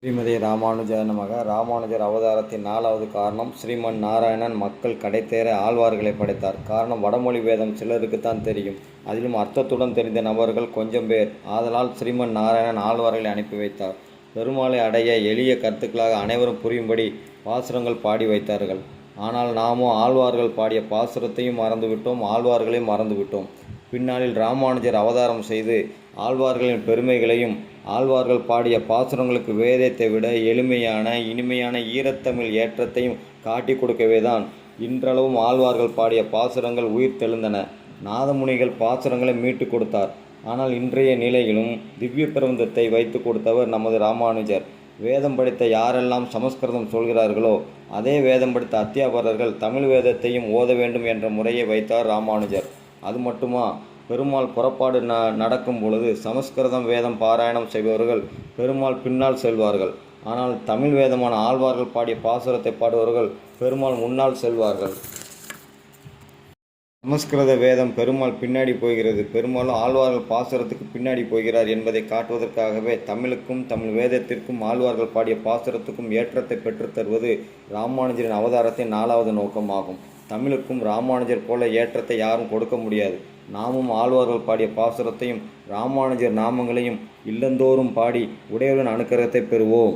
ஸ்ரீமதி ராமானுஜாய நமக. ராமானுஜர் அவதாரத்தின் 4வது காரணம் ஸ்ரீமன் நாராயணன் மக்கள் கடைத்தேற ஆழ்வார்களை படைத்தார். காரணம் வடமொழி வேதம் சிலருக்குத்தான் தெரியும். அதிலும் அர்த்தத்துடன் தெரிந்த நபர்கள் கொஞ்சம் பேர். ஆதலால் ஸ்ரீமன் நாராயணன் ஆழ்வார்களை அனுப்பி வைத்தார். பெருமாளை அடைய எளிய கருத்துக்களாக அனைவரும் புரியும்படி பாசுரங்கள் பாடி வைத்தார்கள். ஆனால் நாமோ ஆழ்வார்கள் பாடிய பாசுரத்தையும் மறந்துவிட்டோம், ஆழ்வார்களையும் மறந்துவிட்டோம். பின்னாளில் ராமானுஜர் அவதாரம் செய்து ஆழ்வார்களின் பெருமைகளையும் ஆழ்வார்கள் பாடிய பாசுரங்களுக்கு வேதத்தை விட எளிமையான இனிமையான ஈரத்தமிழ் ஏற்றத்தையும் காட்டி கொடுக்கவே தான் இன்றளவும் ஆழ்வார்கள் பாடிய பாசுரங்கள் உயிர் தெழுந்தன. நாதமுனிகள் பாசுரங்களை மீட்டு கொடுத்தார். ஆனால் இன்றைய நிலையிலும் திவ்ய பிரபந்தத்தை வைத்து கொடுத்தவர் நமது ராமானுஜர். வேதம் படித்த யாரெல்லாம் சமஸ்கிருதம் சொல்கிறார்களோ அதே வேதம் படித்த அத்தியாபரர்கள் தமிழ் வேதத்தையும் ஓத வேண்டும் என்ற முறையை வைத்தார் ராமானுஜர். அது மட்டுமா, பெருமாள் புறப்பாடு நடக்கும் பொழுது சமஸ்கிருதம் வேதம் பாராயணம் செய்பவர்கள் பெருமாள் பின்னால் செல்வார்கள். ஆனால் தமிழ் வேதமான ஆழ்வார்கள் பாடிய பாசுரத்தை பாடுபவர்கள் பெருமாள் முன்னால் செல்வார்கள். சமஸ்கிருத வேதம் பெருமாள் பின்னாடி போகிறது, பெருமாளும் ஆழ்வார்கள் பாசுரத்துக்கு பின்னாடி போகிறார் என்பதை காட்டுவதற்காகவே தமிழுக்கும் தமிழ் வேதத்திற்கும் ஆழ்வார்கள் பாடிய பாசுரத்துக்கும் ஏற்றத்தை பெற்றுத்தருவது ராமானுஜரின் அவதாரத்தின் 4வது நோக்கமாகும். தமிழுக்கும் ராமானுஜர் போல ஏற்றத்தை யாரும் கொடுக்க முடியாது. நாமும் ஆழ்வார்கள் பாடிய பாசுரத்தையும் ராமானுஜர் நாமங்களையும் இல்லந்தோறும் பாடி உடையவரின் அனுக்கிரகத்தை பெறுவோம்.